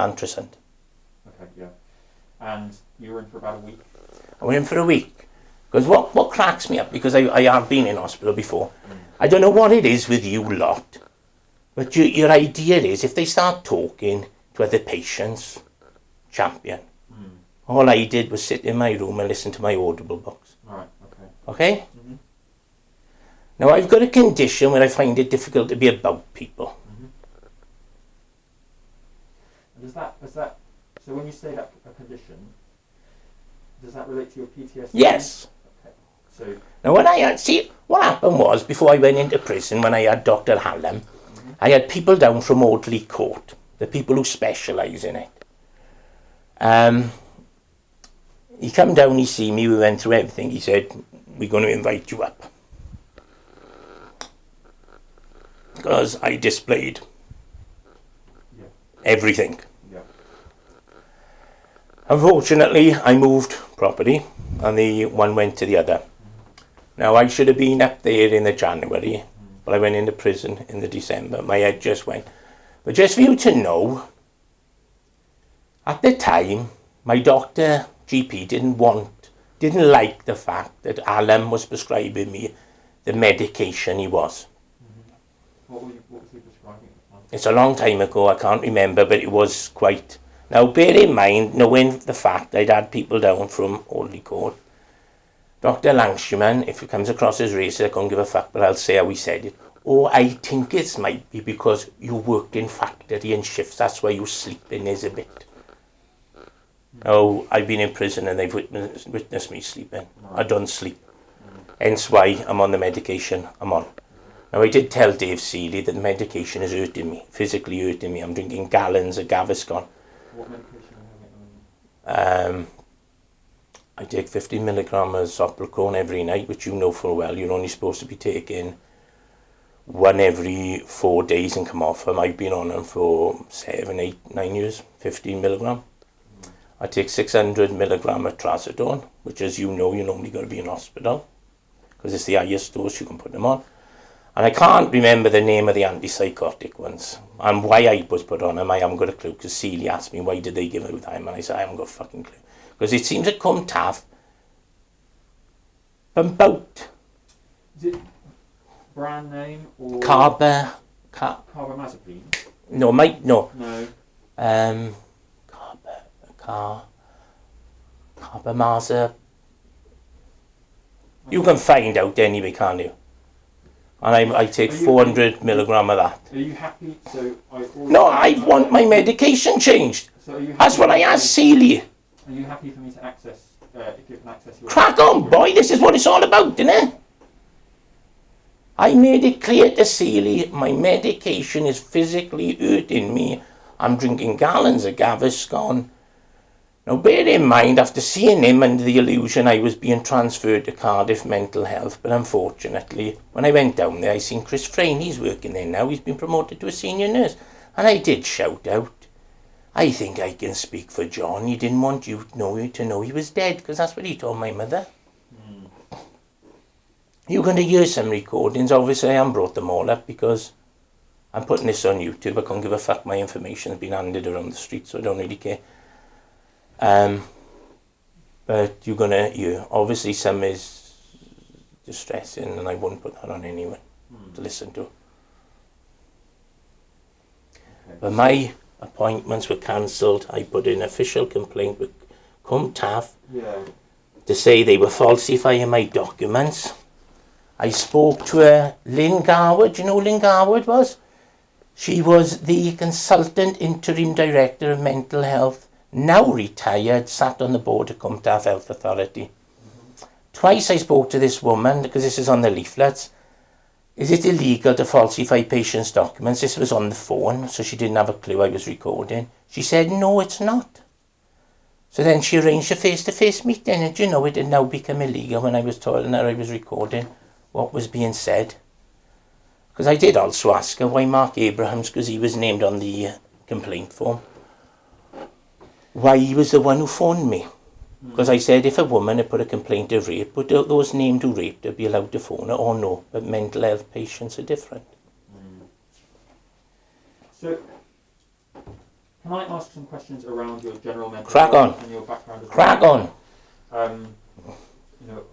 anthracite. Okay, yeah. And you were in for about a week? I went in for a week. Because what cracks me up, because I have been in hospital before, I don't know what it is with you lot, but your idea is if they start talking to other patients, champion. All I did was sit in my room and listen to my Audible books. Right, okay. Okay? Mm-hmm. Now I've got a condition where I find it difficult to be about people. And is that so when you say that a condition, does that relate to your PTSD? Yes. Okay. So now what happened was, before I went into prison, when I had Dr. Hallam, I had people down from Audley Court, the people who specialise in it. He come down, he see me, we went through everything. He said, we're going to invite you up. Because I displayed everything. Yeah. Unfortunately, I moved property and the one went to the other. Now, I should have been up there in the January, but I went into prison in the December. My head just went. But just for you to know, at the time, my doctor, GP, didn't like the fact that Alan was prescribing me the medication he was. What was he prescribing? It's a long time ago, I can't remember, but it was quite... Now, bear in mind, knowing the fact I'd had people down from Audley Court, Dr. Langshuman, if he comes across as racist, I can't give a fuck, but I'll say how he said it. Oh, I think it might be because you worked in factory and shifts, that's why you sleeping is a bit. Oh, I've been in prison and they've witnessed me sleeping. I don't sleep. Hence why I'm on the medication I'm on. Now, I did tell Dave Seeley that the medication is hurting me, physically hurting me. I'm drinking gallons of Gaviscon. What medication are you having? I take 15 milligrams of Sopracone every night, which you know full well. You're only supposed to be taking one every 4 days and come off them. I've been on them for 7, 8, 9 years, 15 milligram. I take 600 milligram of Trazodone, which, as you know, you normally got to be in hospital because it's the highest dose you can put them on. And I can't remember the name of the antipsychotic ones and why I was put on them. I haven't got a clue, because Seeley asked me why did they give it time, and I said I haven't got a fucking clue, because it seems to come tough about. Is it brand name or carbamazepine? No, Mike. No. No. Carbamazepine. You can find out anyway, can't you? And I take 400 milligram of that. Are you happy? No, I want my medication changed. So that's what I asked Seeley. Are you happy for me to access, if you can access your... Crack on, boy, this is what it's all about, isn't it? I made it clear to Seeley, my medication is physically hurting me. I'm drinking gallons of Gaviscon. Now, bear in mind, after seeing him under the illusion I was being transferred to Cardiff Mental Health, but unfortunately, when I went down there, I seen Chris Frayne. He's working there now. He's been promoted to a senior nurse. And I did shout out, I think I can speak for John. He didn't want you to know he was dead, because that's what he told my mother. You're going to hear some recordings. Obviously, I haven't brought them all up because I'm putting this on YouTube. I can't give a fuck. My information has been handed around the street, so I don't really care. But you're going to hear, obviously some is distressing, and I wouldn't put that on anyone to listen to. Okay. But my appointments were cancelled. I put in an official complaint with CumTAF to say they were falsifying my documents. I spoke to Lynn Garwood. Do you know who Lynn Garwood was? She was the consultant interim director of mental health, now retired, sat on the board of CumTAF Health Authority. Twice I spoke to this woman, because this is on the leaflets. Is it illegal to falsify patients' documents? This was on the phone, so she didn't have a clue I was recording. She said, no, it's not. So then she arranged a face-to-face meeting, and you know, it had now become illegal when I was telling her I was recording what was being said. Because I did also ask her why Mark Abrahams, because he was named on the complaint form, why he was the one who phoned me. Because I said if a woman had put a complaint of rape, would those named who raped her be allowed to phone her or no? But mental health patients are different. So, Can I ask some questions around your general mental Crack health on. and your background? Crack on. You know,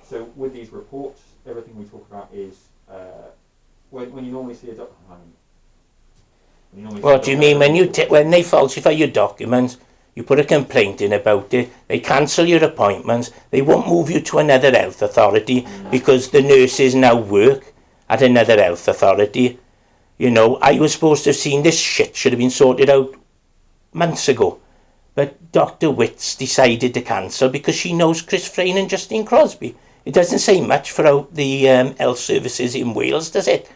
so with these reports, everything we talk about is when you normally see a doctor. What do you mean when they falsify your documents? You put a complaint in about it, they cancel your appointments, they won't move you to another health authority because the nurses now work at another health authority. You know, I was supposed to have seen this shit should have been sorted out months ago. But Dr. Witts decided to cancel because she knows Chris Frayne and Justine Crosby. It doesn't say much for out the health services in Wales, does it?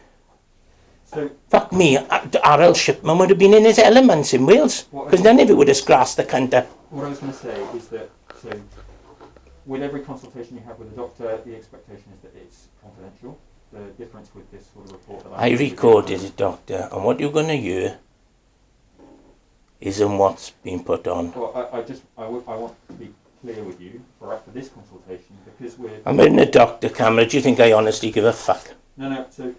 So, fuck me, R.L. Shipman would have been in his elements in Wales because none of it would have scratched the cunt up. What I was going to say is that, so with every consultation you have with a doctor, the expectation is that it's confidential. The difference with this sort of report that I recorded it, doctor, and what you're going to hear isn't what's been put on. Well, I want to be clear with you for this consultation because I'm in the doctor camera. Do you think I honestly give a fuck? No. So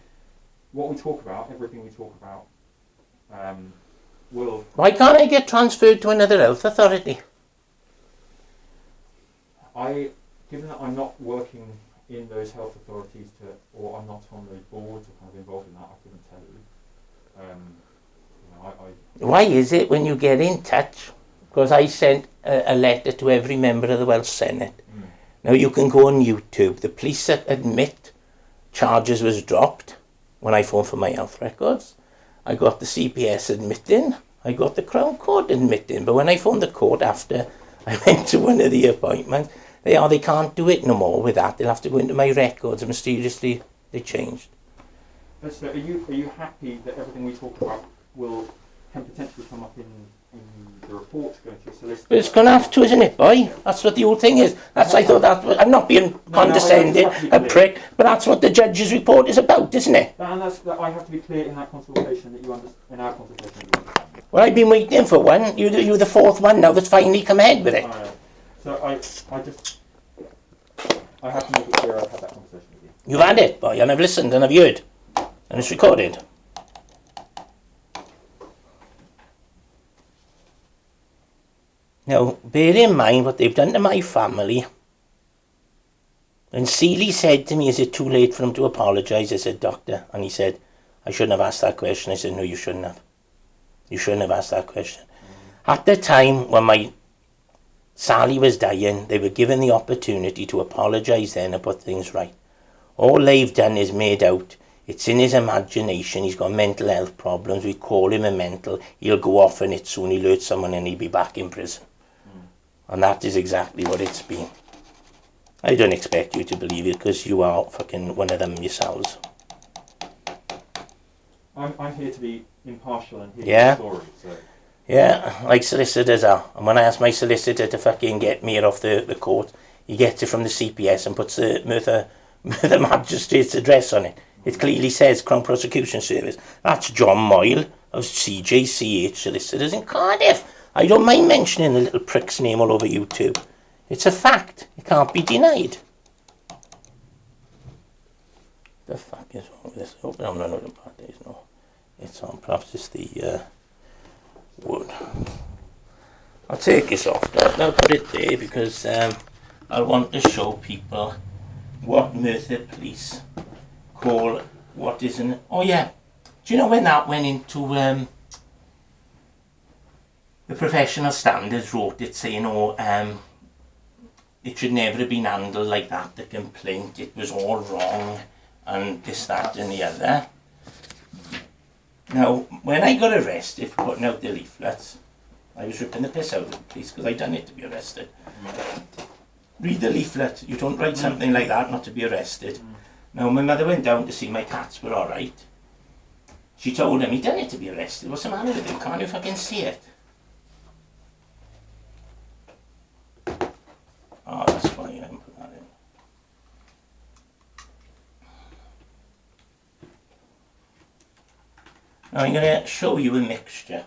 what we talk about, everything we talk about, will. Why can't I get transferred to another health authority? Given that I'm not working in those health authorities or I'm not on those boards or kind of involved in that, I couldn't tell you. Why is it when you get in touch? Because I sent a letter to every member of the Welsh Senate. Now you can go on YouTube. The police admit charges was dropped when I phoned for my health records. I got the CPS admitting. I got the Crown Court admitting. But when I phoned the court after I went to one of the appointments, they can't do it no more with that. They'll have to go into my records, and mysteriously they changed. So are you happy that everything we talk about can potentially come up in the report going to your solicitor? But it's going to have to, isn't it, boy? That's what the whole thing is. I thought I'm not being condescending, a prick, but that's what the judge's report is about, isn't it? And I have to be clear in that consultation that you understand. In our consultation, that you understand. Well, I've been waiting for one. You're the fourth one now that's finally come ahead with it. So I have to make it clear I've had that conversation with you. You've had it, boy, and I've listened and I've heard. And it's recorded. Now, bear in mind what they've done to my family. And Seeley said to me, is it too late for him to apologise? I said, doctor. And he said, I shouldn't have asked that question. I said, no, you shouldn't have. You shouldn't have asked that question. At the time when my Sally was dying, they were given the opportunity to apologise then and put things right. All they've done is made out it's in his imagination, he's got mental health problems, we call him a mental, he'll go off on it soon, he'll hurt someone and he'll be back in prison. And that is exactly what it's been. I don't expect you to believe it because you are fucking one of them yourselves. I'm here to be impartial and hear the story, so... Yeah, like solicitors are. And when I ask my solicitor to fucking get me off the court, he gets it from the CPS and puts the Merthyr Magistrate's address on it. It clearly says Crown Prosecution Service. That's John Moyle of CJCH Solicitors in Cardiff. I don't mind mentioning the little prick's name all over YouTube. It's a fact. It can't be denied. The fuck is wrong with this? I hope I'm not out of bad days. No. It's on. Perhaps it's the wood. I'll take this off. I'll put it there because I want to show people what Merthyr Police call what isn't. Oh yeah, do you know when that went into the professional standards wrote it saying it should never have been handled like that, the complaint, it was all wrong and this, that and the other. Now when I got arrested for putting out the leaflets, I was ripping the piss out of the police because I'd done it to be arrested. Read the leaflet, you don't write something like that not to be arrested. Now my mother went down to see my cats were alright. She told him, he done it to be arrested. What's the matter with him? Can't you fucking see it? Oh, that's why I didn't put that in. Now I'm going to show you a mixture.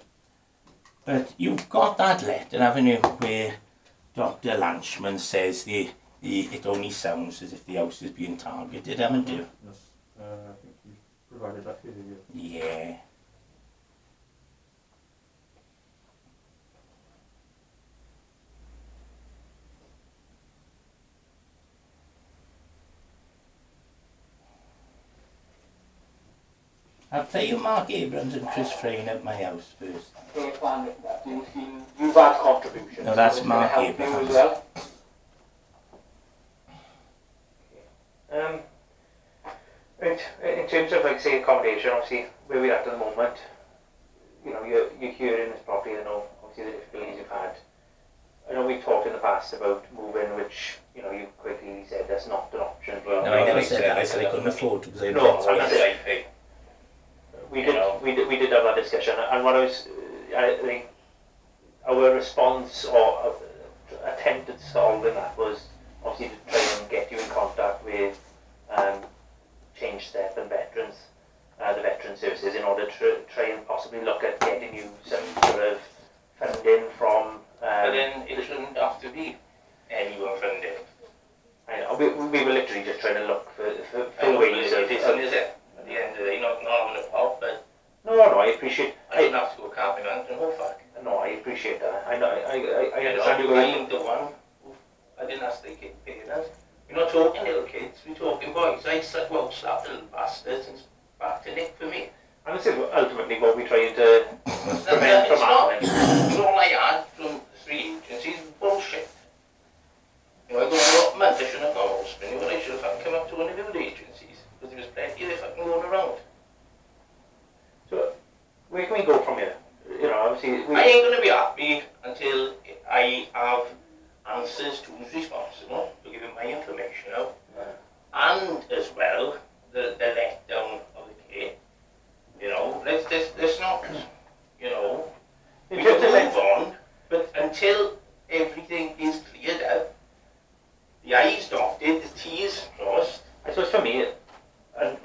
But you've got that letter, haven't you, where Dr. Lanchman says it only sounds as if the house is being targeted, haven't you? Yes, I think you provided that here. Yeah. I'll play you Mark Abrams and Chris Frayne at my house first. Care plan that you feel you've had contributions. No, that's so it's Mark gonna help you Abrams. as well. In terms of, like, say, accommodation, obviously where we're at the moment, you know, you're hearing this properly. I know obviously the difficulties you've had. I know we've talked in the past about moving, which, you know, you quickly said that's not an option. No, I never said that. I said I couldn't afford to because I No, rent. I said we did have that discussion, and what I think our response or attempt at solving that was obviously to try and get you in contact with Change Step and veterans, the veteran services, in order to try and possibly look at getting you some sort of funding from. But then it shouldn't have to be anyone funded. I know, we were literally just trying to look for ways of. It isn't, is it? At the end of the day, not having a pop, but. No, I appreciate. I didn't have to go carping and no fuck. No, I appreciate that. I know. I understand you. I ain't the one. I didn't ask the kid paying us. We're not talking little kids. We're talking boys. I said, well, slap the little bastards and back to Nick for me. And this is ultimately what we're trying to prevent from happening. It's all I had from 3 agencies was bullshit. You know, I got a lot of money. I shouldn't have gone all spinning, but I should have fucking come up to one of the other agencies. Because there was plenty of fucking going around. So, where can we go from here? You know, obviously. I ain't going to be happy until I have answers to who's responsible for giving my information out. And as well, the letdown of the care. You know, let's not, you know, we can move on, but until everything is cleared up, the I's dotted, the T's crossed. I suppose for me,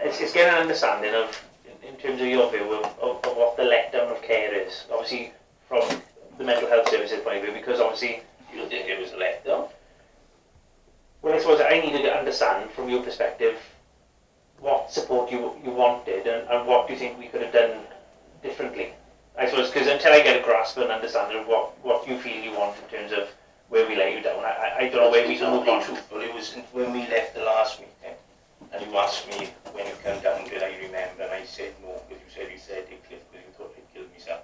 it's getting an understanding of, in terms of your view of what the letdown of care is. Obviously, from the mental health services point of view, because obviously. You don't think it was a letdown? Well, I suppose I needed to understand from your perspective what support you wanted and what do you think we could have done differently. I suppose because until I get a grasp and understanding of what you feel you want in terms of where we let you down, I don't know where we can move on. Truthful, it was when we left the last meeting, and you asked me when you come down, did I remember, and I said no, because you said it, Cliff, because you thought I'd killed myself.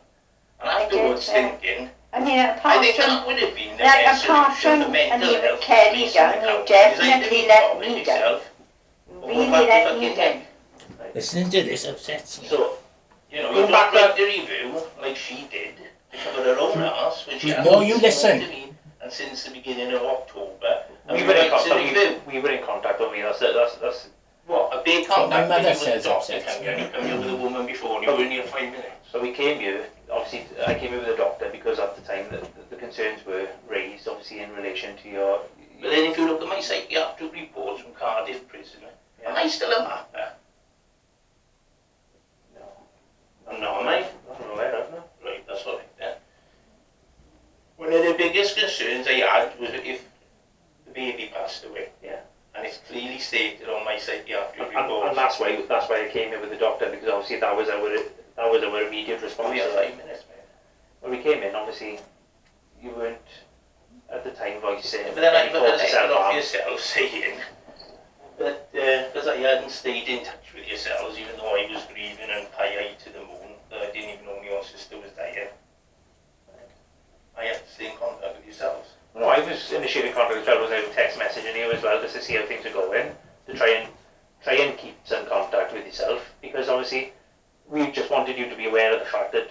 And afterwards thinking, I mean, I think that would have been the best solution for mental health. Kerry down, you definitely let me down. Really let me down. Listening to this upsets me. So, you know, you don't write the review like she did to cover her own ass when she No, you listen. to me, and since the beginning of October, we were in contact with me. That's what a big contact. My mother with says the doctor. upsets me. You come here with a woman before, and you were in here 5 minutes. So we came here, obviously I came here with a doctor because at the time the concerns were raised, obviously in relation to your. But then if you look at my psychiatric reports from Cardiff prison, am I still a mapper? No. No, am I? I'm aware of, no. Right, that's all right then. One of the biggest concerns I had was if the baby passed away. Yeah. And it's clearly stated on my psychiatric reports. And that's why I came here with the doctor, because obviously that was our immediate response. We have 5 minutes, man. When we came in, obviously you weren't at the time voicing. But then I any got a thoughts of letter off self-harm. yourself saying that because I hadn't stayed in touch with yourselves, even though I was grieving and high to the moon, that I didn't even know my own sister was dying. I had to stay in contact with yourselves. No, I was initiating contact as well. I was text messaging you as well just to see how things are going, to try and keep some contact with yourself, because obviously we just wanted you to be aware of the fact that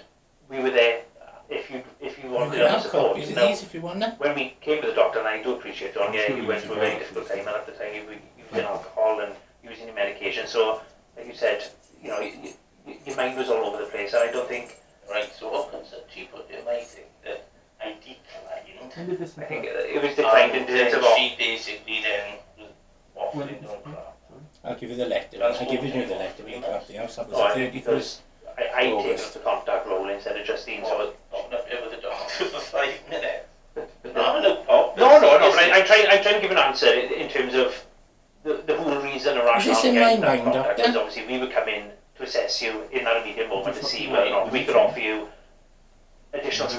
we were there if you wanted our support. Now, if you want that. When we came to the doctor, and I do appreciate John, yeah, you went through a very difficult time, and at the time you were using alcohol and using your medication, so like you said, you know, your mind was all over the place, and I don't think. Right, so what concept she put in my thing that I declined. I think it was declined in terms of. She basically then was waffling on crap. I'll give you the letter. I'll give you the letter. We can come up the house. That was No, the 31st. because I take up the contact role instead of Justine, so. Not up here with the doctor for 5 minutes. But No, no, Bob. no, but I'm trying to give an answer in terms of the whole reason or rationale. this in for getting my that mind, contact, Doctor? because obviously we would come in to assess you in that immediate moment to see whether or not we could offer you additional support.